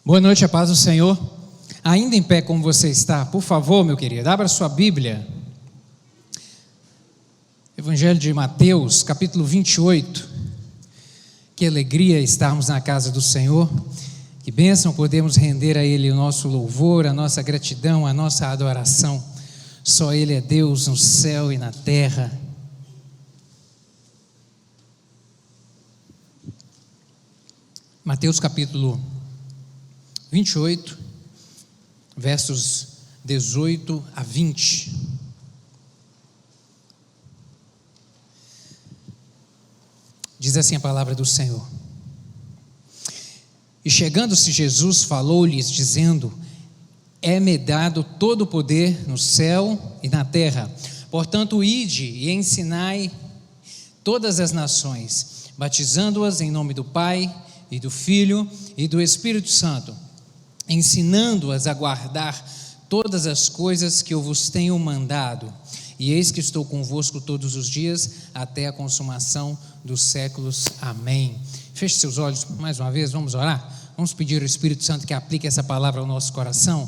Boa noite, a paz do Senhor. Ainda em pé como você está, por favor, meu querido, abra sua Bíblia. Evangelho de Mateus, capítulo 28. Que alegria estarmos na casa do Senhor. Que bênção podemos render a Ele o nosso louvor, a nossa gratidão, a nossa adoração. Só Ele é Deus no céu e na terra. Mateus capítulo 28, versos 18 a 20. Diz assim a palavra do Senhor. E chegando-se Jesus, falou-lhes, dizendo: É-me dado todo o poder no céu e na terra. Portanto, ide e ensinai todas as nações, batizando-as em nome do Pai, e do Filho, e do Espírito Santo, ensinando-as a guardar todas as coisas que eu vos tenho mandado. E eis que estou convosco todos os dias, até a consumação dos séculos. Amém. Feche seus olhos mais uma vez, vamos orar? Vamos pedir ao Espírito Santo que aplique essa palavra ao nosso coração.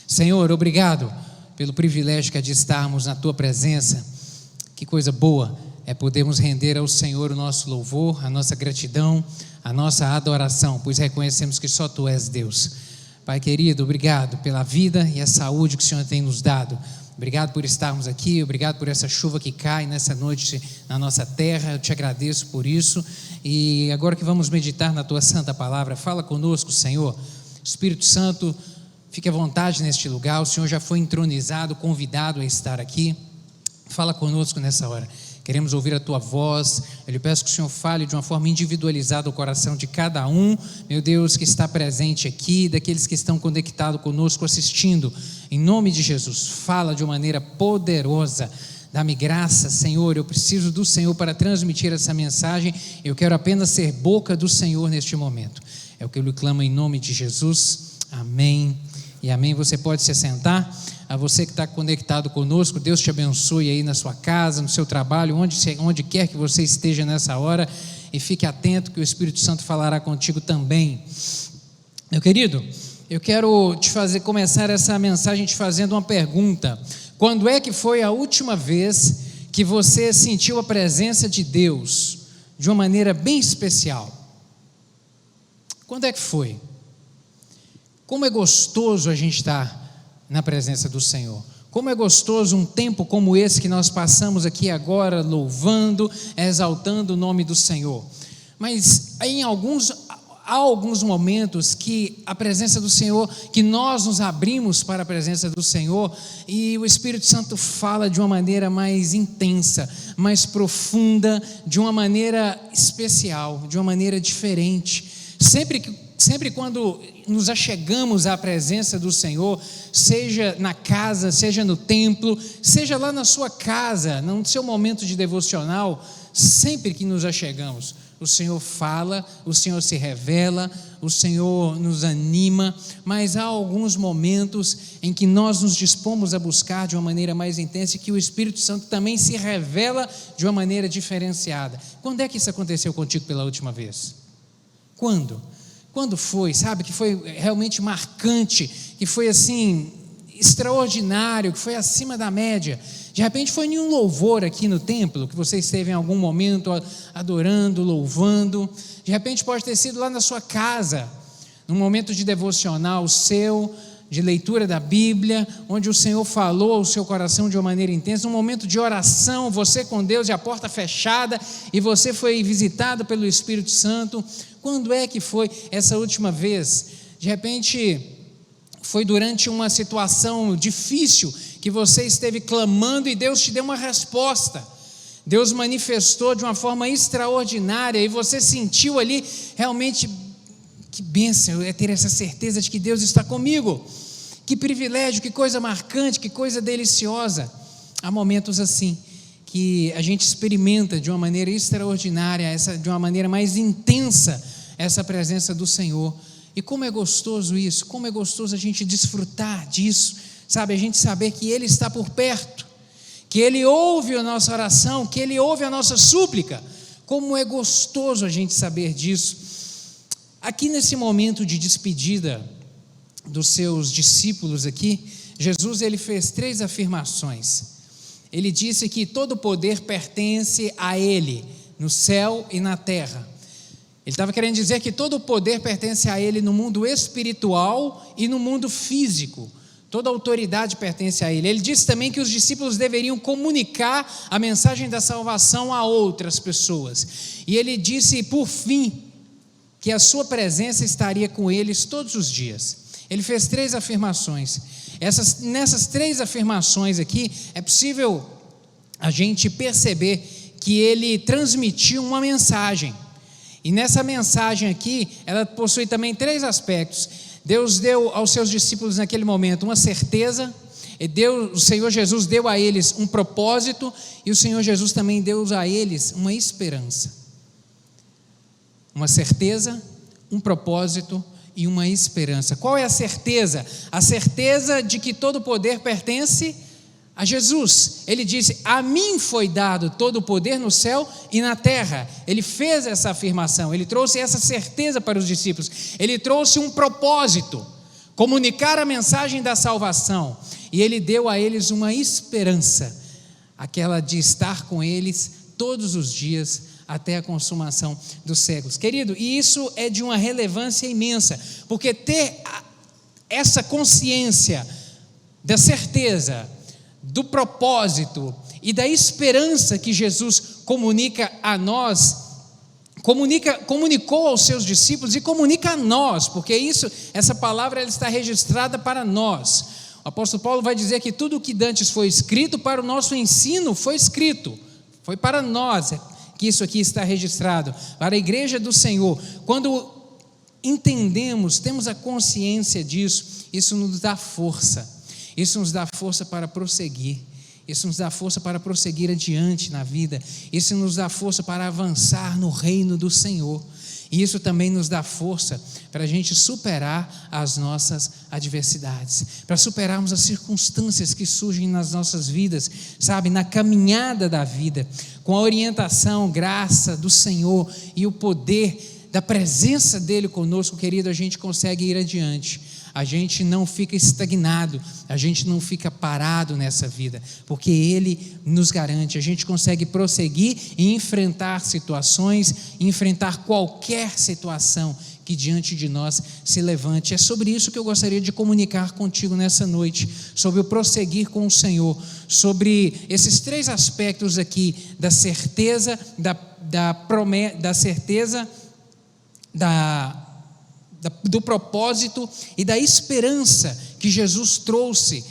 Senhor, obrigado pelo privilégio que é de estarmos na Tua presença. Que coisa boa é podermos render ao Senhor o nosso louvor, a nossa gratidão, a nossa adoração, pois reconhecemos que só Tu és Deus. Pai querido, obrigado pela vida e a saúde que o Senhor tem nos dado. Obrigado por estarmos aqui, obrigado por essa chuva que cai nessa noite na nossa terra. Eu te agradeço por isso. E agora que vamos meditar na Tua santa palavra, fala conosco, Senhor. Espírito Santo, fique à vontade neste lugar. O Senhor já foi entronizado, convidado a estar aqui. Fala conosco nessa hora. Queremos ouvir a Tua voz. Eu lhe peço que o Senhor fale de uma forma individualizada o coração de cada um, meu Deus, que está presente aqui, daqueles que estão conectados conosco, assistindo. Em nome de Jesus, fala de uma maneira poderosa. Dá-me graça, Senhor. Eu preciso do Senhor para transmitir essa mensagem. Eu quero apenas ser boca do Senhor neste momento. É o que eu lhe clamo em nome de Jesus. Amém e amém. Você pode se assentar. A você que está conectado conosco, Deus te abençoe aí na sua casa, no seu trabalho, onde quer que você esteja nessa hora, e fique atento que o Espírito Santo falará contigo também. Meu querido, eu quero começar essa mensagem te fazendo uma pergunta. Quando é que foi a última vez que você sentiu a presença de Deus de uma maneira bem especial? Quando é que foi? Como é gostoso a gente estar na presença do Senhor. Como é gostoso um tempo como esse que nós passamos aqui agora, louvando, exaltando o nome do Senhor. Mas há alguns momentos que a presença do Senhor, que nós nos abrimos para a presença do Senhor, e o Espírito Santo fala de uma maneira mais intensa, mais profunda, de uma maneira especial, de uma maneira diferente. Sempre quando nos achegamos à presença do Senhor, seja na casa, seja no templo, seja lá na sua casa, no seu momento de devocional, sempre que nos achegamos, o Senhor fala, o Senhor se revela, o Senhor nos anima, mas há alguns momentos em que nós nos dispomos a buscar de uma maneira mais intensa e que o Espírito Santo também se revela de uma maneira diferenciada. Quando é que isso aconteceu contigo pela última vez? Quando foi, sabe, que foi realmente marcante, que foi assim, extraordinário, que foi acima da média? De repente foi em um louvor aqui no templo, que você esteve em algum momento adorando, louvando. De repente pode ter sido lá na sua casa, num momento de devocional seu, de leitura da Bíblia, onde o Senhor falou ao seu coração de uma maneira intensa, um momento de oração, você com Deus e a porta fechada, e você foi visitado pelo Espírito Santo. Quando é que foi essa última vez? De repente, foi durante uma situação difícil, que você esteve clamando e Deus te deu uma resposta. Deus manifestou de uma forma extraordinária, e você sentiu ali realmente, que bênção é ter essa certeza de que Deus está comigo. Que privilégio, que coisa marcante, que coisa deliciosa. Há momentos assim, que a gente experimenta de uma maneira extraordinária, de uma maneira mais intensa, essa presença do Senhor. E como é gostoso isso, como é gostoso a gente desfrutar disso, sabe, a gente saber que Ele está por perto, que Ele ouve a nossa oração, que Ele ouve a nossa súplica. Como é gostoso a gente saber disso. Aqui nesse momento de despedida dos seus discípulos aqui, Jesus ele fez 3 afirmações. Ele disse que todo poder pertence a Ele, no céu e na terra. Ele estava querendo dizer que todo o poder pertence a Ele no mundo espiritual e no mundo físico. Toda a autoridade pertence a Ele. Ele disse também que os discípulos deveriam comunicar a mensagem da salvação a outras pessoas. E ele disse, por fim, que a sua presença estaria com eles todos os dias. Ele fez 3 afirmações. Nessas 3 afirmações aqui, é possível a gente perceber que ele transmitiu uma mensagem. E nessa mensagem aqui, ela possui também 3 aspectos. Deus deu aos seus discípulos naquele momento uma certeza, o Senhor Jesus deu a eles um propósito, e o Senhor Jesus também deu a eles uma esperança. Uma certeza, um propósito e uma esperança. Qual é a certeza? A certeza de que todo poder pertence a Jesus. Ele disse, a mim foi dado todo o poder no céu e na terra. Ele fez essa afirmação, ele trouxe essa certeza para os discípulos, ele trouxe um propósito, comunicar a mensagem da salvação, e ele deu a eles uma esperança, aquela de estar com eles todos os dias, até a consumação dos séculos. Querido, e isso é de uma relevância imensa, porque ter essa consciência da certeza, do propósito e da esperança que Jesus comunica a nós, comunicou aos seus discípulos e comunica a nós, porque essa palavra ela está registrada para nós. O apóstolo Paulo vai dizer que tudo o que dantes foi escrito para o nosso ensino foi escrito, foi para nós que isso aqui está registrado, para a igreja do Senhor. Quando entendemos, temos a consciência disso, isso nos dá força. Isso nos dá força para prosseguir, isso nos dá força para prosseguir adiante na vida, isso nos dá força para avançar no reino do Senhor, e isso também nos dá força para a gente superar as nossas adversidades, para superarmos as circunstâncias que surgem nas nossas vidas, sabe, na caminhada da vida, com a orientação, graça do Senhor e o poder da presença dEle conosco, querido, a gente consegue ir adiante. A gente não fica estagnado, a gente não fica parado nessa vida, porque Ele nos garante, a gente consegue prosseguir e enfrentar situações, enfrentar qualquer situação que diante de nós se levante. É sobre isso que eu gostaria de comunicar contigo nessa noite, sobre o prosseguir com o Senhor, sobre esses 3 aspectos aqui, da certeza, da certeza, do propósito e da esperança que Jesus trouxe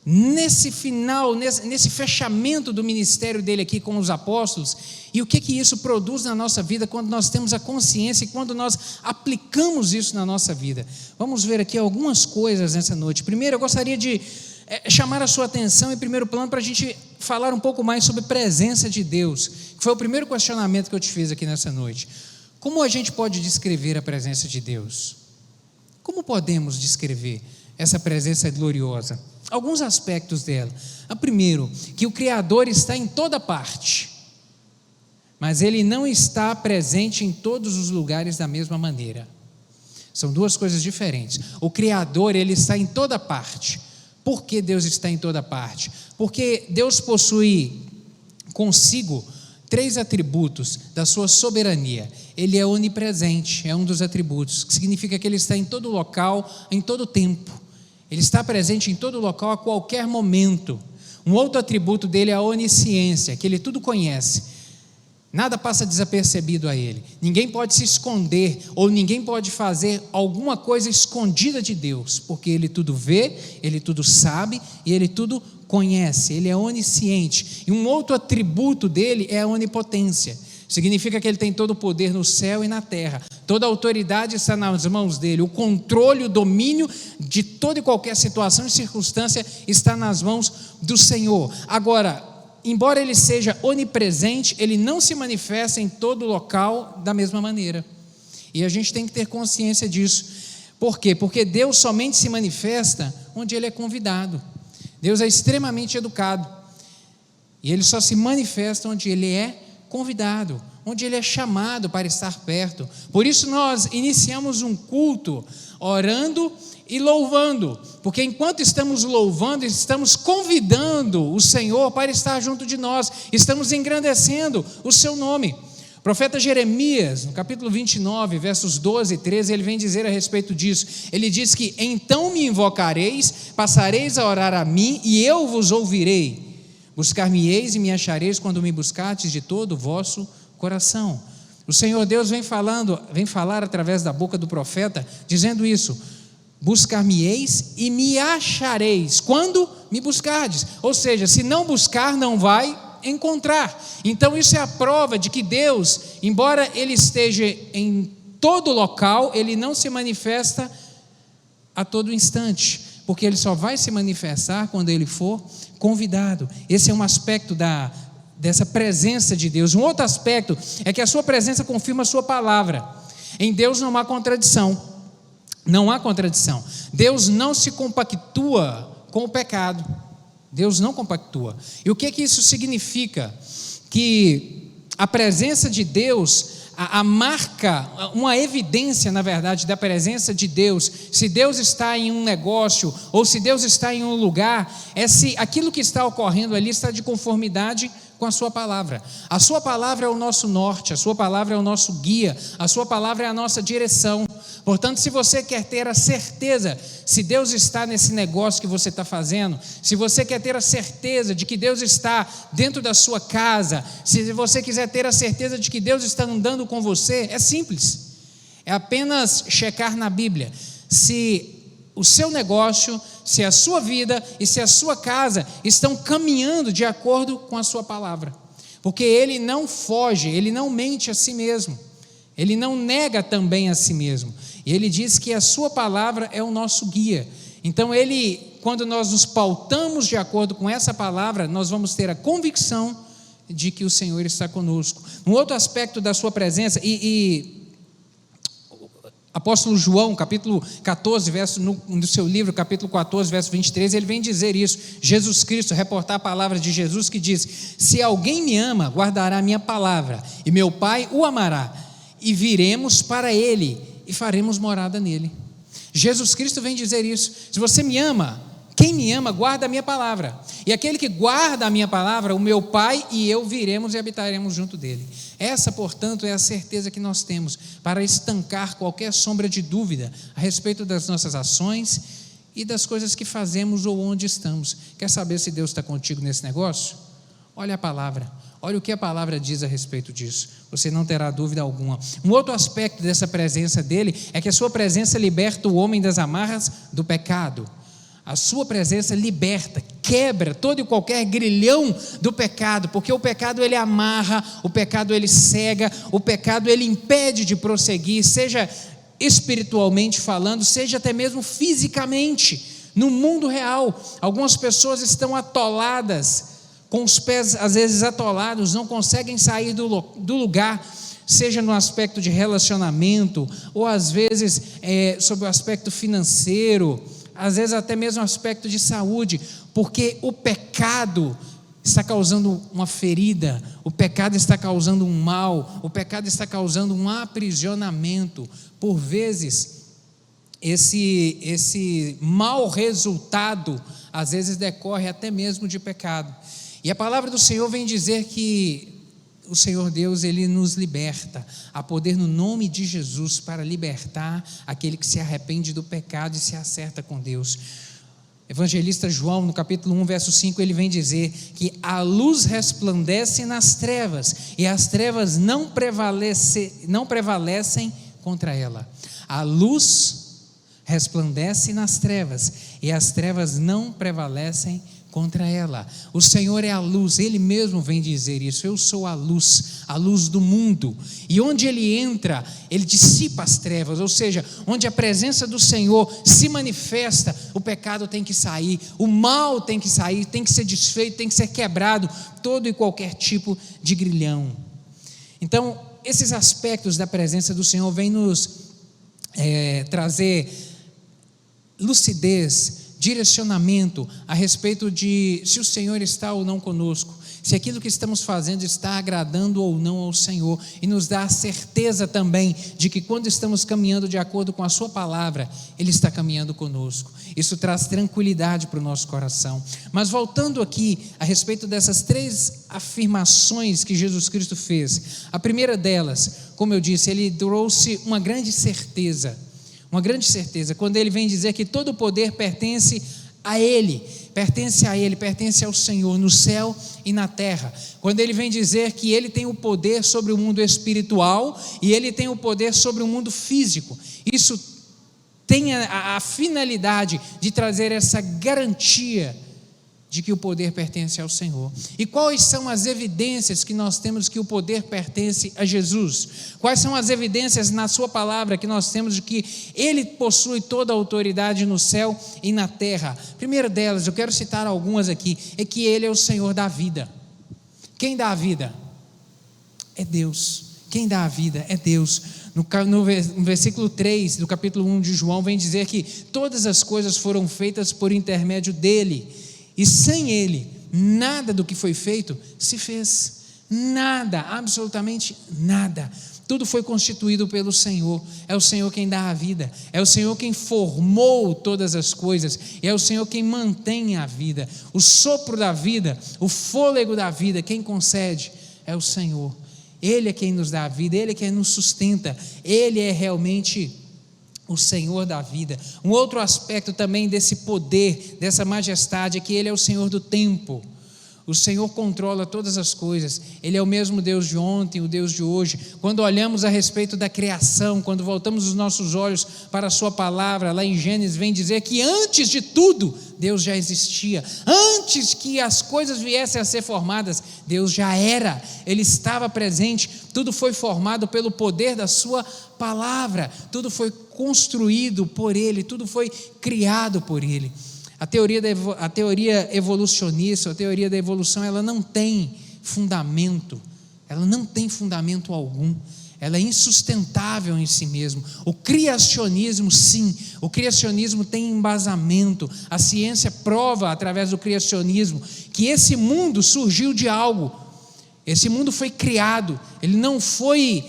nesse final, nesse fechamento do ministério dele aqui com os apóstolos, e o que isso produz na nossa vida quando nós temos a consciência e quando nós aplicamos isso na nossa vida. Vamos ver aqui algumas coisas nessa noite. Primeiro, eu gostaria de chamar a sua atenção em primeiro plano para a gente falar um pouco mais sobre a presença de Deus, que foi o primeiro questionamento que eu te fiz aqui nessa noite. Como a gente pode descrever a presença de Deus? Como podemos descrever essa presença gloriosa? Alguns aspectos dela. O primeiro, que o Criador está em toda parte, mas Ele não está presente em todos os lugares da mesma maneira. São 2 coisas diferentes. O Criador, Ele está em toda parte. Por que Deus está em toda parte? Porque Deus possui consigo 3 atributos da sua soberania. Ele é onipresente, é um dos atributos, que significa que Ele está em todo local, em todo tempo. Ele está presente em todo local, a qualquer momento. Um outro atributo dele é a onisciência, que Ele tudo conhece. Nada passa desapercebido a Ele. Ninguém pode se esconder, ou ninguém pode fazer alguma coisa escondida de Deus, porque Ele tudo vê, Ele tudo sabe e Ele tudo conhece. Ele é onisciente. E um outro atributo dele é a onipotência. Significa que Ele tem todo o poder no céu e na terra. Toda a autoridade está nas mãos dele. O controle, o domínio de toda e qualquer situação e circunstância está nas mãos do Senhor. Agora, embora Ele seja onipresente, Ele não se manifesta em todo local da mesma maneira. E a gente tem que ter consciência disso. Por quê? Porque Deus somente se manifesta onde Ele é convidado. Deus é extremamente educado. E Ele só se manifesta onde Ele é convidado, onde ele é chamado para estar perto. Por isso nós iniciamos um culto orando e louvando, porque enquanto estamos louvando, estamos convidando o Senhor para estar junto de nós, estamos engrandecendo o seu nome. O profeta Jeremias, no capítulo 29, versos 12 e 13, ele vem dizer a respeito disso. Ele diz que: então me invocareis, passareis a orar a mim, e eu vos ouvirei. Buscar-me-eis e me achareis quando me buscardes de todo o vosso coração. O Senhor Deus vem falar através da boca do profeta, dizendo isso: buscar-me-eis e me achareis quando me buscardes. Ou seja, se não buscar, não vai encontrar. Então isso é a prova de que Deus, embora Ele esteja em todo local, Ele não se manifesta a todo instante, porque Ele só vai se manifestar quando Ele for convidado. Esse é um aspecto dessa presença de Deus. Um outro aspecto é que a sua presença confirma a sua palavra. Em Deus não há contradição. Não há contradição. Deus não se compactua com o pecado. Deus não compactua. E o que isso significa? Que a presença de Deus, a marca, uma evidência, na verdade, da presença de Deus, se Deus está em um negócio, ou se Deus está em um lugar, é se aquilo que está ocorrendo ali está de conformidade com a sua palavra. A sua palavra é o nosso norte, a sua palavra é o nosso guia, a sua palavra é a nossa direção. Portanto, se você quer ter a certeza, se Deus está nesse negócio que você está fazendo, se você quer ter a certeza de que Deus está dentro da sua casa, se você quiser ter a certeza de que Deus está andando com você, é simples, é apenas checar na Bíblia, se o seu negócio, se a sua vida e se a sua casa estão caminhando de acordo com a sua palavra, porque Ele não foge, Ele não mente a si mesmo, Ele não nega também a si mesmo, e Ele diz que a sua palavra é o nosso guia. Então quando nós nos pautamos de acordo com essa palavra, nós vamos ter a convicção de que o Senhor está conosco. Um outro aspecto da sua presença, apóstolo João, capítulo 14, no seu livro, capítulo 14, verso 23, ele vem dizer isso. Jesus Cristo, reportar a palavra de Jesus, que diz: se alguém me ama, guardará a minha palavra, e meu Pai o amará, e viremos para ele, e faremos morada nele. Jesus Cristo vem dizer isso. Se você me ama, quem me ama, guarda a minha palavra, e aquele que guarda a minha palavra, o meu Pai e eu viremos e habitaremos junto dele. Essa, portanto, é a certeza que nós temos para estancar qualquer sombra de dúvida a respeito das nossas ações e das coisas que fazemos ou onde estamos. Quer saber se Deus está contigo nesse negócio? Olha a palavra, olha o que a palavra diz a respeito disso, você não terá dúvida alguma. Um outro aspecto dessa presença dele é que a sua presença liberta o homem das amarras do pecado. A sua presença liberta, quebra todo e qualquer grilhão do pecado, porque o pecado ele amarra, o pecado ele cega, o pecado ele impede de prosseguir, seja espiritualmente falando, seja até mesmo fisicamente, no mundo real. Algumas pessoas estão atoladas, com os pés às vezes atolados, não conseguem sair do lugar, seja no aspecto de relacionamento, ou às vezes sobre o aspecto financeiro, às vezes até mesmo aspecto de saúde, porque o pecado está causando uma ferida, o pecado está causando um mal, o pecado está causando um aprisionamento. Por vezes, esse mau resultado, às vezes decorre até mesmo de pecado. E a palavra do Senhor vem dizer que o Senhor Deus, Ele nos liberta, a poder no nome de Jesus, para libertar aquele que se arrepende do pecado e se acerta com Deus. Evangelista João, no capítulo 1, verso 5, ele vem dizer que a luz resplandece nas trevas, e as trevas não prevalecem contra ela. A luz resplandece nas trevas, e as trevas não prevalecem contra ela. O Senhor é a luz, Ele mesmo vem dizer isso: eu sou a luz do mundo, e onde Ele entra, Ele dissipa as trevas, ou seja, onde a presença do Senhor se manifesta, o pecado tem que sair, o mal tem que sair, tem que ser desfeito, tem que ser quebrado, todo e qualquer tipo de grilhão. Então, esses aspectos da presença do Senhor vêm nos trazer lucidez, direcionamento a respeito de se o Senhor está ou não conosco, se aquilo que estamos fazendo está agradando ou não ao Senhor, e nos dá a certeza também de que quando estamos caminhando de acordo com a sua palavra, Ele está caminhando conosco. Isso traz tranquilidade para o nosso coração. Mas voltando aqui a respeito dessas 3 afirmações que Jesus Cristo fez, a primeira delas, como eu disse, Ele trouxe uma grande certeza, quando Ele vem dizer que todo o poder pertence a Ele, pertence ao Senhor, no céu e na terra. Quando Ele vem dizer que Ele tem o poder sobre o mundo espiritual e Ele tem o poder sobre o mundo físico, isso tem a finalidade de trazer essa garantia de que o poder pertence ao Senhor. E quais são as evidências que nós temos que o poder pertence a Jesus? Quais são as evidências na sua palavra que nós temos de que Ele possui toda a autoridade no céu e na terra? Primeira delas, eu quero citar algumas aqui, é que Ele é o Senhor da vida. Quem dá a vida? É Deus. Quem dá a vida é Deus. No versículo 3 do capítulo 1 de João, vem dizer que todas as coisas foram feitas por intermédio dEle, e sem Ele, nada do que foi feito se fez. Nada, absolutamente nada. Tudo foi constituído pelo Senhor. É o Senhor quem dá a vida, é o Senhor quem formou todas as coisas, e é o Senhor quem mantém a vida. O sopro da vida, o fôlego da vida, quem concede é o Senhor. Ele é quem nos dá a vida, Ele é quem nos sustenta, Ele é realmente o Senhor da vida. Um outro aspecto também desse poder, dessa majestade, é que Ele é o Senhor do tempo. O Senhor controla todas as coisas. Ele é o mesmo Deus de ontem, o Deus de hoje. Quando olhamos a respeito da criação, quando voltamos os nossos olhos para a sua palavra, lá em Gênesis vem dizer que antes de tudo, Deus já existia. Antes que as coisas viessem a ser formadas, Deus já era. Ele estava presente. Tudo foi formado pelo poder da sua palavra. Tudo foi construído por Ele. Tudo foi criado por Ele. A teoria evolucionista, a teoria da evolução, ela não tem fundamento algum, ela é insustentável em si mesmo. O criacionismo, sim, o criacionismo tem embasamento. A ciência prova, através do criacionismo, que esse mundo surgiu de algo, esse mundo foi criado, ele não foi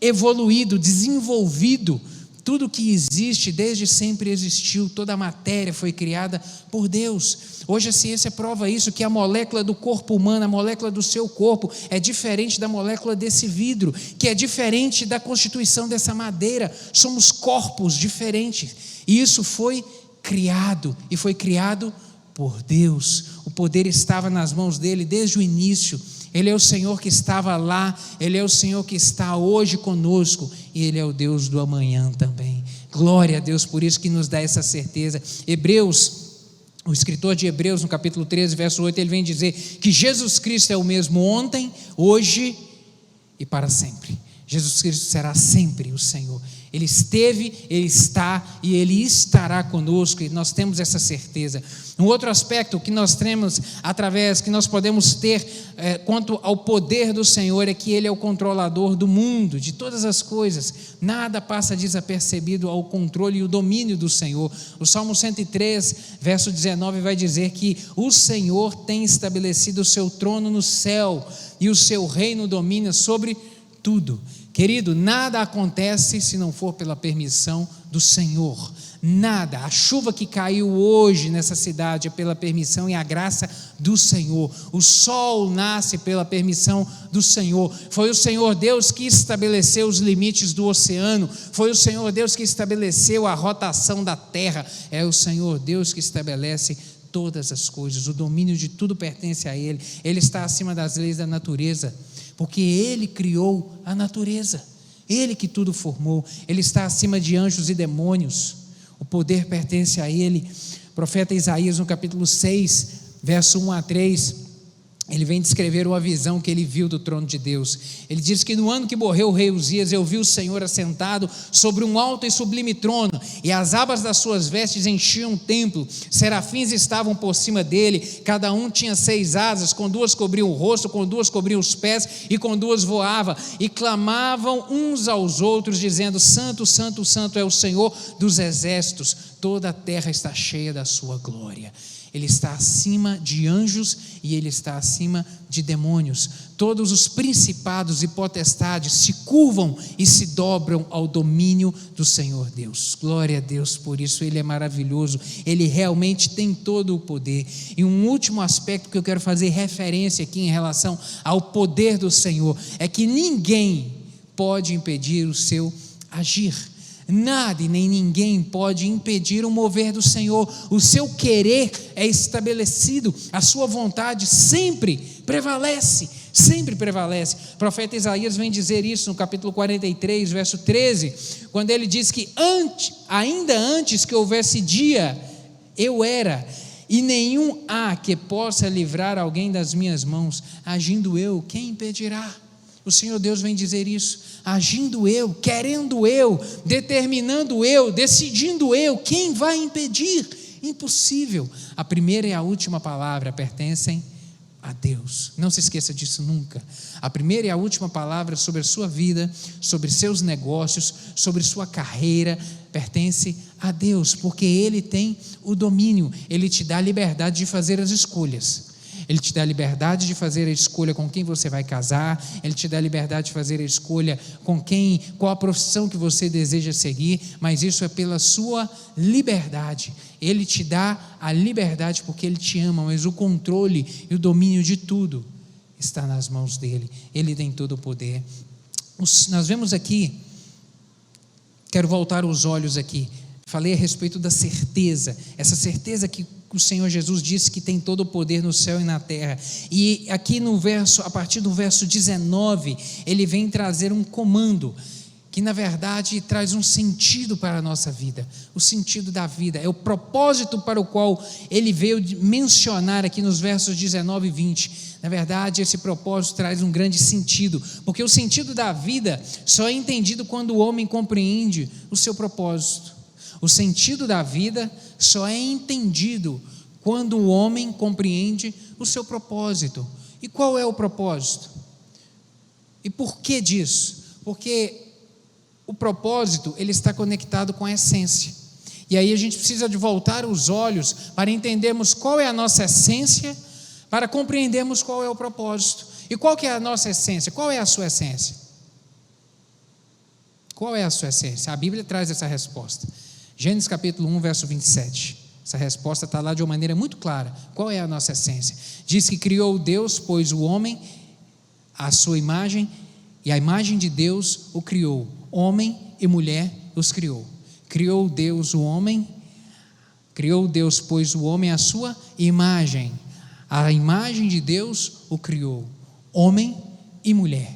evoluído, desenvolvido. Tudo que existe desde sempre existiu, toda a matéria foi criada por Deus. Hoje a ciência prova isso, que a molécula do corpo humano, a molécula do seu corpo é diferente da molécula desse vidro, que é diferente da constituição dessa madeira. Somos corpos diferentes, e isso foi criado, e foi criado por Deus. O poder estava nas mãos dele desde o início. Ele é o Senhor que estava lá, Ele é o Senhor que está hoje conosco, e Ele é o Deus do amanhã também. Glória a Deus, por isso que nos dá essa certeza. O escritor de Hebreus, no capítulo 13, verso 8, ele vem dizer que Jesus Cristo é o mesmo ontem, hoje e para sempre. Jesus Cristo será sempre o Senhor. Ele esteve, Ele está e Ele estará conosco, e nós temos essa certeza. Um outro aspecto que nós temos que nós podemos ter quanto ao poder do Senhor, é que Ele é o controlador do mundo, de todas as coisas. Nada passa desapercebido ao controle e o domínio do Senhor. O Salmo 103, verso 19 vai dizer que o Senhor tem estabelecido o seu trono no céu, e o seu reino domina sobre tudo. Querido, nada acontece se não for pela permissão do Senhor. Nada. A chuva que caiu hoje nessa cidade é pela permissão e a graça do Senhor. O sol nasce pela permissão do Senhor. Foi o Senhor Deus que estabeleceu os limites do oceano. Foi o Senhor Deus que estabeleceu a rotação da terra. É o Senhor Deus que estabelece todas as coisas. O domínio de tudo pertence a Ele. Ele está acima das leis da natureza, porque Ele criou a natureza, Ele que tudo formou. Ele está acima de anjos e demônios, o poder pertence a Ele. O profeta Isaías, no capítulo 6, verso 1 a 3, ele vem descrever uma visão que ele viu do trono de Deus. Ele diz que no ano que morreu o rei Uzias, eu vi o Senhor assentado sobre um alto e sublime trono, e as abas das suas vestes enchiam o templo. Serafins estavam por cima dele, cada um tinha 6 asas, com 2 cobriam o rosto, com 2 cobriam os pés, e com 2 voava, e clamavam uns aos outros, dizendo: Santo, Santo, Santo é o Senhor dos exércitos, toda a terra está cheia da sua glória. Ele está acima de anjos e Ele está acima de demônios. Todos os principados e potestades se curvam e se dobram ao domínio do Senhor Deus. Glória a Deus por isso, Ele é maravilhoso, Ele realmente tem todo o poder. E um último aspecto que eu quero fazer referência aqui em relação ao poder do Senhor, é que ninguém pode impedir o seu agir. Nada e nem ninguém pode impedir o mover do Senhor. O seu querer é estabelecido, a sua vontade sempre prevalece, sempre prevalece. O profeta Isaías vem dizer isso no capítulo 43, verso 13, quando ele diz que ainda antes que houvesse dia, eu era, e nenhum há que possa livrar alguém das minhas mãos. Agindo eu, quem impedirá? O Senhor Deus vem dizer isso. Agindo eu, querendo eu, determinando eu, decidindo eu, quem vai impedir? Impossível. A primeira e a última palavra pertencem a Deus. Não se esqueça disso nunca. A primeira e a última palavra sobre a sua vida, sobre seus negócios, sobre sua carreira, pertence a Deus, porque Ele tem o domínio. Ele te dá a liberdade de fazer as escolhas. Ele te dá a liberdade de fazer a escolha com quem você vai casar. Ele te dá a liberdade de fazer a escolha qual a profissão que você deseja seguir, mas isso é pela sua liberdade. Ele te dá a liberdade porque Ele te ama, mas o controle e o domínio de tudo está nas mãos dEle. Ele tem todo o poder. Nós vemos aqui, quero voltar os olhos aqui, falei a respeito da certeza, essa certeza que o Senhor Jesus disse que tem todo o poder no céu e na terra. E aqui a partir do verso 19, ele vem trazer um comando, que na verdade traz um sentido para a nossa vida. O sentido da vida, é o propósito para o qual ele veio mencionar aqui nos versos 19 e 20. Na verdade, esse propósito traz um grande sentido, porque o sentido da vida só é entendido quando o homem compreende o seu propósito. O sentido da vida só é entendido quando o homem compreende o seu propósito. E qual é o propósito? E por que disso? Porque o propósito, ele está conectado com a essência. E aí a gente precisa de voltar os olhos para entendermos qual é a nossa essência, para compreendermos qual é o propósito. E qual que é a nossa essência? Qual é a sua essência? Qual é a sua essência? A Bíblia traz essa resposta. Gênesis capítulo 1, verso 27. Essa resposta está lá de uma maneira muito clara. Qual é a nossa essência? Diz que criou Deus, pois o homem, a sua imagem, e a imagem de Deus o criou. Homem e mulher os criou. Criou Deus, pois o homem a sua imagem. A imagem de Deus o criou. Homem e mulher.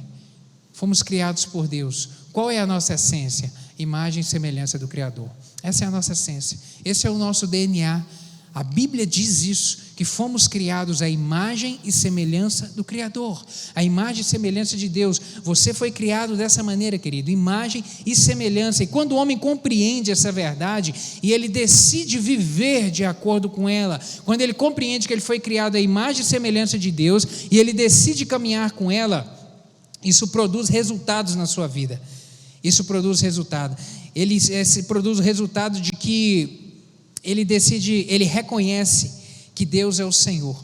Fomos criados por Deus. Qual é a nossa essência? Imagem e semelhança do Criador. Essa é a nossa essência, esse é o nosso DNA. A Bíblia diz isso, que fomos criados à imagem e semelhança do Criador, a imagem e semelhança de Deus. Você foi criado dessa maneira, querido, imagem e semelhança. E quando o homem compreende essa verdade e ele decide viver de acordo com ela, quando ele compreende que ele foi criado à imagem e semelhança de Deus e ele decide caminhar com ela, isso produz resultados na sua vida. Isso produz resultado. Ele produz o resultado de que ele reconhece que Deus é o Senhor.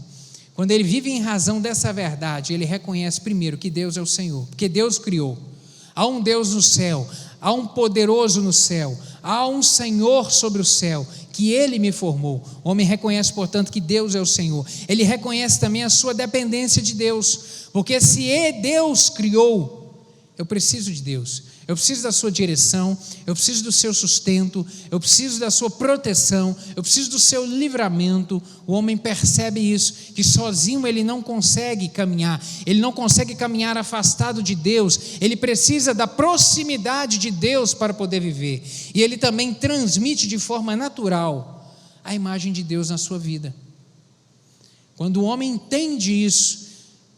Quando ele vive em razão dessa verdade, ele reconhece primeiro que Deus é o Senhor, porque Deus criou. Há um Deus no céu, há um poderoso no céu, há um Senhor sobre o céu, que Ele me formou. O homem reconhece, portanto, que Deus é o Senhor. Ele reconhece também a sua dependência de Deus, porque se Deus criou, eu preciso de Deus. Eu preciso da sua direção, eu preciso do seu sustento, eu preciso da sua proteção, eu preciso do seu livramento. O homem percebe isso, que sozinho ele não consegue caminhar, ele não consegue caminhar afastado de Deus, ele precisa da proximidade de Deus para poder viver. E ele também transmite de forma natural a imagem de Deus na sua vida. Quando o homem entende isso,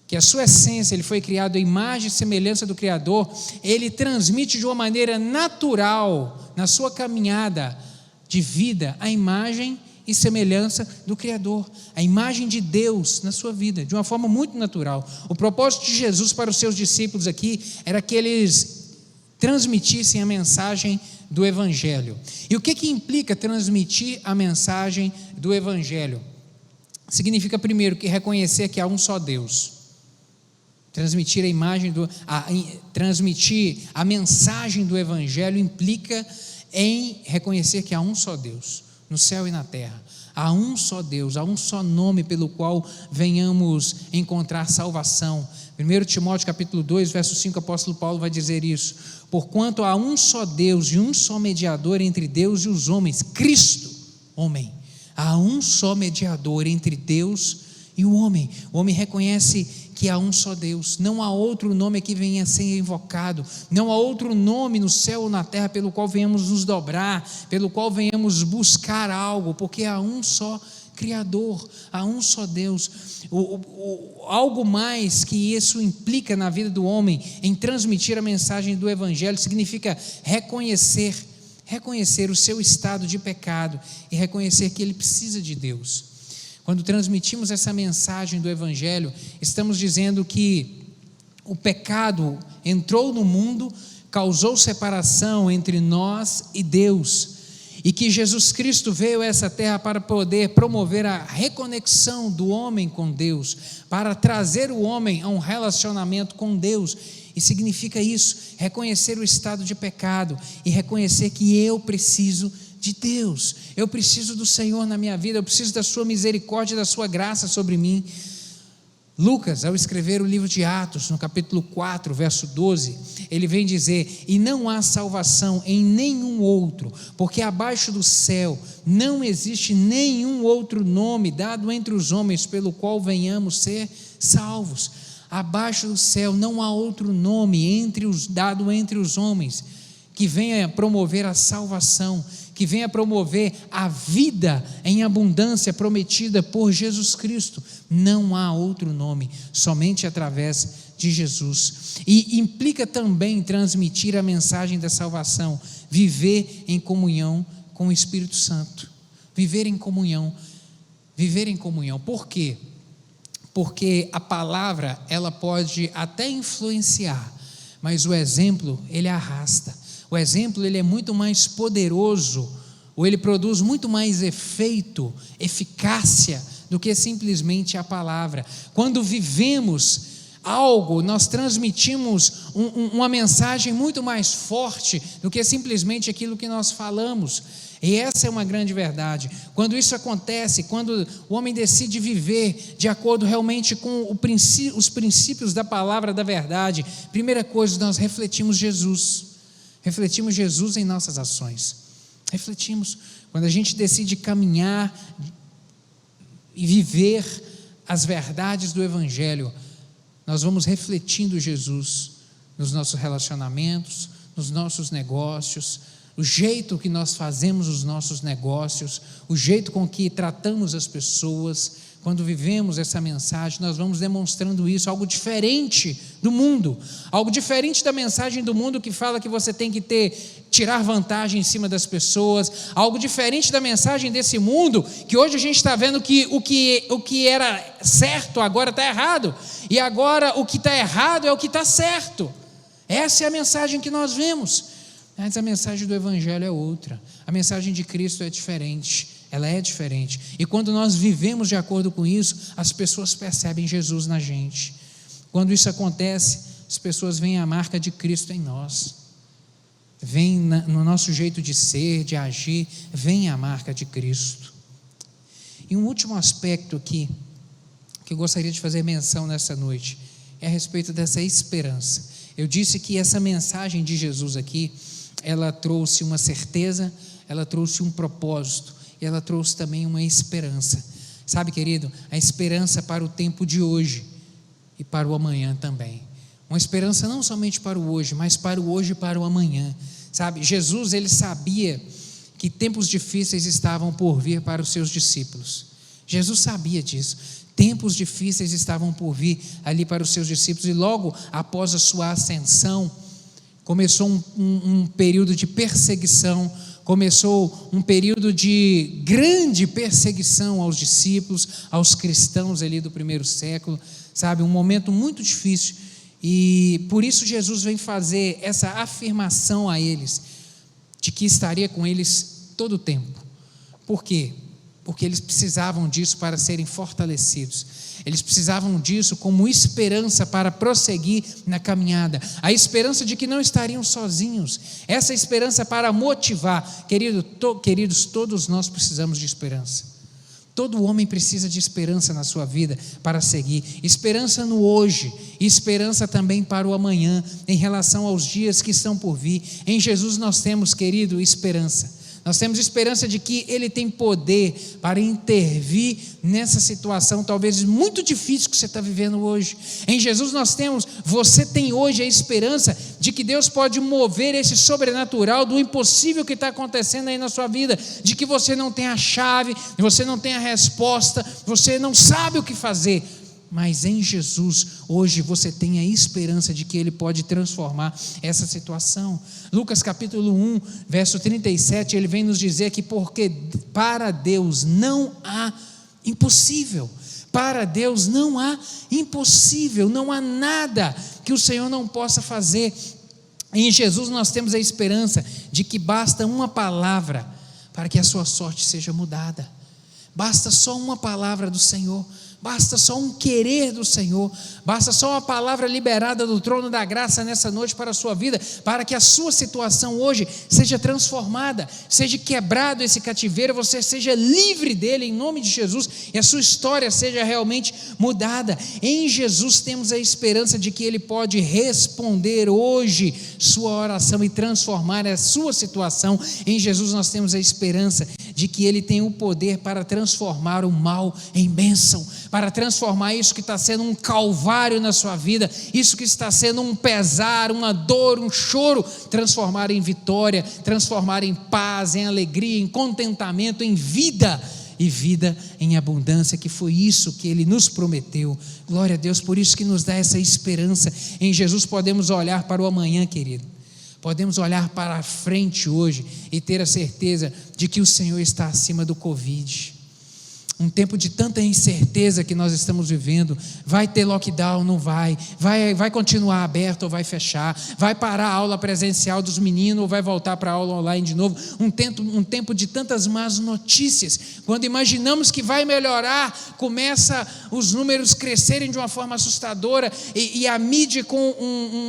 que a sua essência, ele foi criado à imagem e semelhança do Criador, ele transmite de uma maneira natural, na sua caminhada de vida, a imagem e semelhança do Criador, a imagem de Deus na sua vida, de uma forma muito natural. O propósito de Jesus para os seus discípulos aqui, era que eles transmitissem a mensagem do Evangelho. E o que implica transmitir a mensagem do Evangelho? significa primeiro que reconhecer que há um só Deus. Transmitir transmitir a mensagem do Evangelho implica em reconhecer que há um só Deus, no céu e na terra. Há um só Deus, há um só nome pelo qual venhamos encontrar salvação. 1 Timóteo capítulo 2, verso 5, o apóstolo Paulo vai dizer isso: porquanto há um só Deus e um só mediador entre Deus e os homens, Cristo, homem. Há um só mediador entre Deus e o homem. O homem reconhece que há um só Deus, não há outro nome que venha a ser invocado, não há outro nome no céu ou na terra pelo qual venhamos nos dobrar, pelo qual venhamos buscar algo, porque há um só Criador, há um só Deus. Algo mais que isso implica na vida do homem, em transmitir a mensagem do Evangelho, significa reconhecer o seu estado de pecado e reconhecer que ele precisa de Deus. Quando transmitimos essa mensagem do Evangelho, estamos dizendo que o pecado entrou no mundo, causou separação entre nós e Deus, e que Jesus Cristo veio a essa terra para poder promover a reconexão do homem com Deus, para trazer o homem a um relacionamento com Deus. E significa isso, reconhecer o estado de pecado e reconhecer que eu preciso de Deus, eu preciso do Senhor na minha vida, eu preciso da sua misericórdia e da sua graça sobre mim. Lucas, ao escrever o livro de Atos, no capítulo 4, verso 12, ele vem dizer: e não há salvação em nenhum outro, porque abaixo do céu não existe nenhum outro nome dado entre os homens pelo qual venhamos ser salvos. Abaixo do céu não há outro nome dado entre os homens que venha promover a salvação, que venha promover a vida em abundância prometida por Jesus Cristo. Não há outro nome, somente através de Jesus. E implica também transmitir a mensagem da salvação, viver em comunhão com o Espírito Santo. Viver em comunhão. Por quê? Porque a palavra, ela pode até influenciar, mas o exemplo, ele arrasta. O exemplo, ele é muito mais poderoso, ou ele produz muito mais efeito, eficácia, do que simplesmente a palavra. Quando vivemos algo, nós transmitimos uma mensagem muito mais forte do que simplesmente aquilo que nós falamos. E essa é uma grande verdade. Quando isso acontece, quando o homem decide viver de acordo realmente com os princípios da palavra da verdade, primeira coisa, nós refletimos Jesus em nossas ações. Refletimos. Quando a gente decide caminhar e viver as verdades do Evangelho, nós vamos refletindo Jesus nos nossos relacionamentos, nos nossos negócios, o jeito que nós fazemos os nossos negócios, o jeito com que tratamos as pessoas. Quando vivemos essa mensagem, nós vamos demonstrando isso, algo diferente do mundo, algo diferente da mensagem do mundo que fala que você tem que tirar vantagem em cima das pessoas, algo diferente da mensagem desse mundo, que hoje a gente está vendo que o que era certo agora está errado, e agora o que está errado é o que está certo. Essa é a mensagem que nós vemos, mas a mensagem do Evangelho é outra, a mensagem de Cristo é diferente. Ela é diferente, e quando nós vivemos de acordo com isso, as pessoas percebem Jesus na gente. Quando isso acontece, as pessoas veem a marca de Cristo em nós, veem no nosso jeito de ser, de agir, veem a marca de Cristo. E um último aspecto aqui, que eu gostaria de fazer menção nessa noite, é a respeito dessa esperança. Eu disse que essa mensagem de Jesus aqui, ela trouxe uma certeza, ela trouxe um propósito, e ela trouxe também uma esperança. Sabe, querido, a esperança para o tempo de hoje e para o amanhã também. Uma esperança não somente para o hoje, mas para o hoje e para o amanhã. Sabe, Jesus, ele sabia que tempos difíceis estavam por vir para os seus discípulos. Jesus sabia disso. Tempos difíceis estavam por vir ali para os seus discípulos, e logo após a sua ascensão, começou um período de perseguição, começou um período de grande perseguição aos discípulos, aos cristãos ali do primeiro século, sabe, um momento muito difícil, e por isso Jesus vem fazer essa afirmação a eles, de que estaria com eles todo o tempo. Por quê? porque eles precisavam disso para serem fortalecidos. Eles precisavam disso como esperança para prosseguir na caminhada. A esperança de que não estariam sozinhos. Essa esperança para motivar. Queridos, todos nós precisamos de esperança. Todo homem precisa de esperança na sua vida para seguir. Esperança no hoje, e esperança também para o amanhã, em relação aos dias que estão por vir. Em Jesus nós temos, querido, esperança. Nós temos esperança de que Ele tem poder para intervir nessa situação talvez muito difícil que você está vivendo hoje. Em Jesus você tem hoje a esperança de que Deus pode mover esse sobrenatural do impossível que está acontecendo aí na sua vida, de que você não tem a chave, você não tem a resposta, você não sabe o que fazer. Mas em Jesus, hoje você tem a esperança de que Ele pode transformar essa situação. Lucas capítulo 1, verso 37, ele vem nos dizer que porque para Deus não há impossível. Para Deus não há impossível, não há nada que o Senhor não possa fazer. Em Jesus nós temos a esperança de que basta uma palavra para que a sua sorte seja mudada. Basta só uma palavra do Senhor. Basta só um querer do Senhor, basta só uma palavra liberada do trono da graça nessa noite para a sua vida, para que a sua situação hoje seja transformada, seja quebrado esse cativeiro, você seja livre dele em nome de Jesus, e a sua história seja realmente mudada. Em Jesus temos a esperança de que Ele pode responder hoje sua oração e transformar a sua situação. Em Jesus nós temos a esperança de que Ele tem o poder para transformar o mal em bênção, para transformar isso que está sendo um calvário na sua vida, isso que está sendo um pesar, uma dor, um choro, transformar em vitória, transformar em paz, em alegria, em contentamento, em vida, e vida em abundância, que foi isso que Ele nos prometeu. Glória a Deus, por isso que nos dá essa esperança. Em Jesus podemos olhar para o amanhã, querido. Podemos olhar para a frente hoje e ter a certeza de que o Senhor está acima do Covid. Um tempo de tanta incerteza que nós estamos vivendo. Vai ter lockdown? Não vai continuar aberto ou vai fechar? Vai parar a aula presencial dos meninos ou vai voltar para a aula online de novo? Um tempo de tantas más notícias. Quando imaginamos que vai melhorar, começa os números crescerem de uma forma assustadora, e a mídia com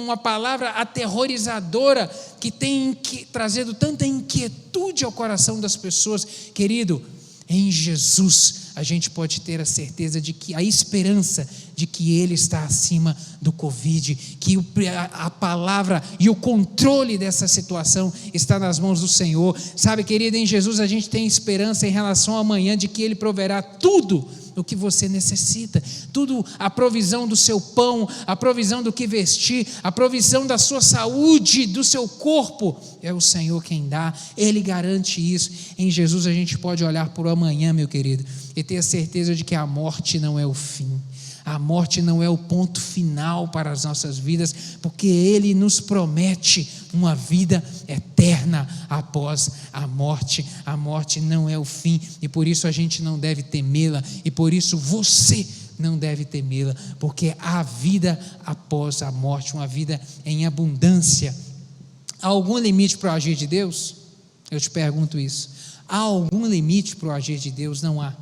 uma palavra aterrorizadora que tem trazido tanta inquietude ao coração das pessoas. Querido, em Jesus a gente pode ter a certeza de que a esperança de que Ele está acima do Covid, que a palavra e o controle dessa situação está nas mãos do Senhor. Sabe, querido, em Jesus a gente tem esperança em relação ao amanhã, de que Ele proverá tudo o que você necessita, tudo, a provisão do seu pão, a provisão do que vestir, a provisão da sua saúde, do seu corpo, é o Senhor quem dá. Ele garante isso. Em Jesus a gente pode olhar para o amanhã, meu querido, e ter a certeza de que a morte não é o fim. A morte não é o ponto final para as nossas vidas, porque Ele nos promete uma vida eterna após a morte. A morte não é o fim, e por isso a gente não deve temê-la, e por isso você não deve temê-la, porque há vida após a morte, uma vida em abundância. Há algum limite para o agir de Deus? Eu te pergunto isso. Há algum limite para o agir de Deus? Não há.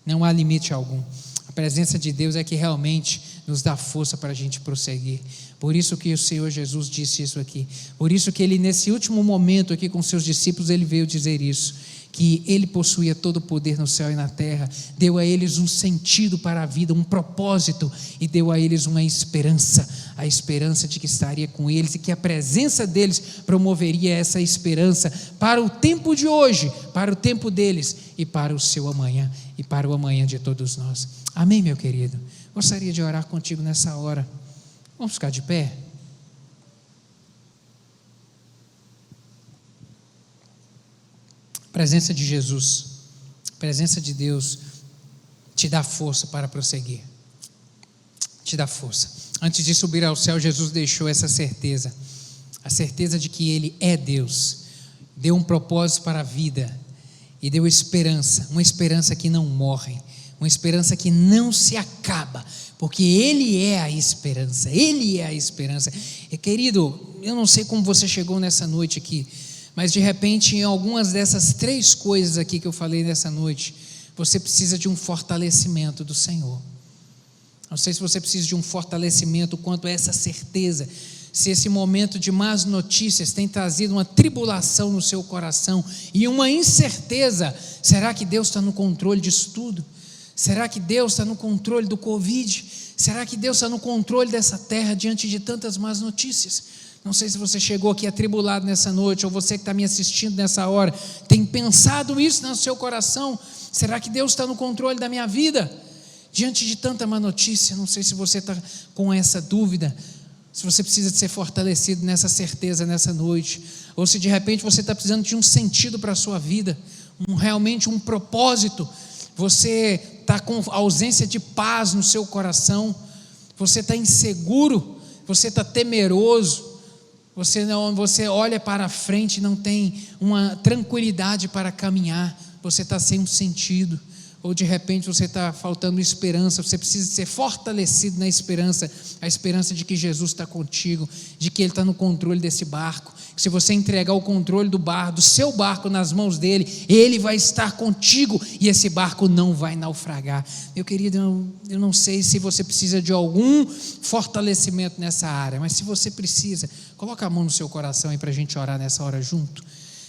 Não há limite algum. A presença de Deus é que realmente nos dá força para a gente prosseguir. Por isso que o Senhor Jesus disse isso aqui. Por isso que Ele, nesse último momento aqui com seus discípulos, Ele veio dizer isso, que Ele possuía todo o poder no céu e na terra, deu a eles um sentido para a vida, um propósito, e deu a eles uma esperança, a esperança de que estaria com eles, e que a presença deles promoveria essa esperança para o tempo de hoje, para o tempo deles, e para o seu amanhã, e para o amanhã de todos nós. Amém, meu querido? Gostaria de orar contigo nessa hora. Vamos ficar de pé? Presença de Jesus, presença de Deus te dá força para prosseguir, te dá força. Antes de subir ao céu, Jesus deixou essa certeza, a certeza de que Ele é Deus, deu um propósito para a vida e deu esperança, uma esperança que não morre, uma esperança que não se acaba, porque Ele é a esperança, Ele é a esperança. E querido, eu não sei como você chegou nessa noite aqui, mas de repente em algumas dessas 3 coisas aqui que eu falei nessa noite, você precisa de um fortalecimento do Senhor. Não sei se você precisa de um fortalecimento quanto a essa certeza, se esse momento de más notícias tem trazido uma tribulação no seu coração e uma incerteza: será que Deus está no controle disso tudo? Será que Deus está no controle do Covid? Será que Deus está no controle dessa terra diante de tantas más notícias? Não sei se você chegou aqui atribulado nessa noite, ou você que está me assistindo nessa hora, tem pensado isso no seu coração: será que Deus está no controle da minha vida? Diante de tanta má notícia, não sei se você está com essa dúvida, se você precisa de ser fortalecido nessa certeza nessa noite, ou se de repente você está precisando de um sentido para a sua vida, realmente um propósito. Você está com ausência de paz no seu coração, você está inseguro, você está temeroso, você olha para frente e não tem uma tranquilidade para caminhar, você está sem um sentido, ou de repente você está faltando esperança. Você precisa ser fortalecido na esperança, a esperança de que Jesus está contigo, de que Ele está no controle desse barco, que se você entregar o controle do seu barco nas mãos dEle, Ele vai estar contigo e esse barco não vai naufragar. Meu querido, eu não sei se você precisa de algum fortalecimento nessa área, mas se você precisa, coloca a mão no seu coração aí para a gente orar nessa hora junto.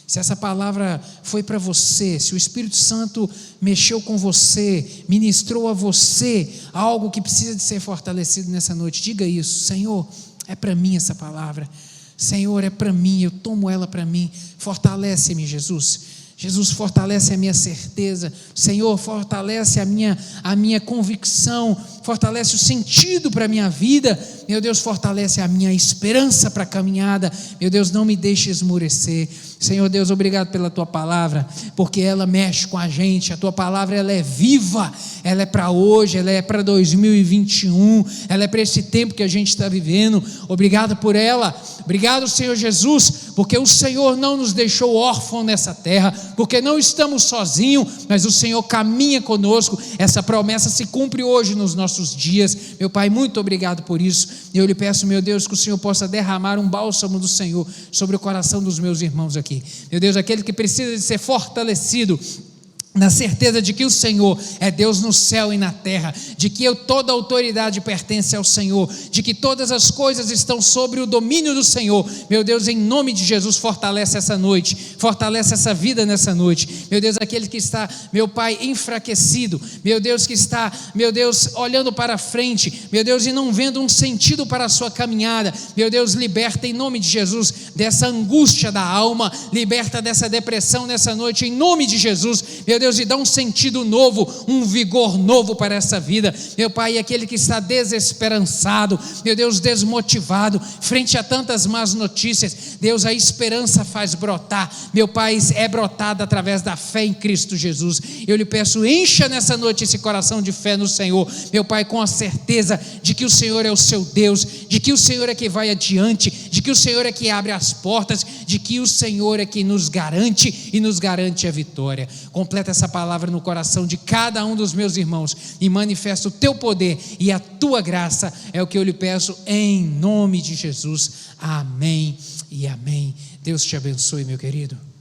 Se essa palavra foi para você, se o Espírito Santo mexeu com você, ministrou a você algo que precisa de ser fortalecido nessa noite, diga isso: Senhor, é para mim essa palavra, Senhor, é para mim, eu tomo ela para mim, fortalece-me, Jesus. Jesus, fortalece a minha certeza, Senhor, fortalece a minha convicção, fortalece o sentido para a minha vida, meu Deus, fortalece a minha esperança para a caminhada, meu Deus, não me deixe esmorecer. Senhor Deus, obrigado pela Tua palavra, porque ela mexe com a gente. A Tua palavra, ela é viva, ela é para hoje, ela é para 2021, ela é para esse tempo que a gente está vivendo. Obrigado por ela, obrigado, Senhor Jesus, porque o Senhor não nos deixou órfãos nessa terra, porque não estamos sozinhos, mas o Senhor caminha conosco. Essa promessa se cumpre hoje nos nossos dias. Meu Pai, muito obrigado por isso. Eu lhe peço, meu Deus, que o Senhor possa derramar um bálsamo do Senhor sobre o coração dos meus irmãos aqui. Meu Deus, aquele que precisa de ser fortalecido na certeza de que o Senhor é Deus no céu e na terra, de que toda autoridade pertence ao Senhor, de que todas as coisas estão sobre o domínio do Senhor. Meu Deus, em nome de Jesus, fortalece essa noite, fortalece essa vida nessa noite. Meu Deus, aquele que está, meu Pai, enfraquecido, meu Deus, que está, meu Deus, olhando para frente, meu Deus, e não vendo um sentido para a sua caminhada, meu Deus, liberta em nome de Jesus dessa angústia da alma, liberta dessa depressão nessa noite, em nome de Jesus. Meu Deus, e dá um sentido novo, um vigor novo para essa vida, meu Pai. Aquele que está desesperançado, meu Deus, desmotivado, frente a tantas más notícias, Deus, a esperança faz brotar, meu Pai, é brotada através da fé em Cristo Jesus. Eu lhe peço, encha nessa noite esse coração de fé no Senhor, meu Pai, com a certeza de que o Senhor é o seu Deus, de que o Senhor é que vai adiante, de que o Senhor é que abre as portas, de que o Senhor é que nos garante e nos garante a vitória. Completa essa palavra no coração de cada um dos meus irmãos e manifesta o teu poder e a tua graça, é o que eu lhe peço em nome de Jesus. Amém e amém. Deus te abençoe, meu querido.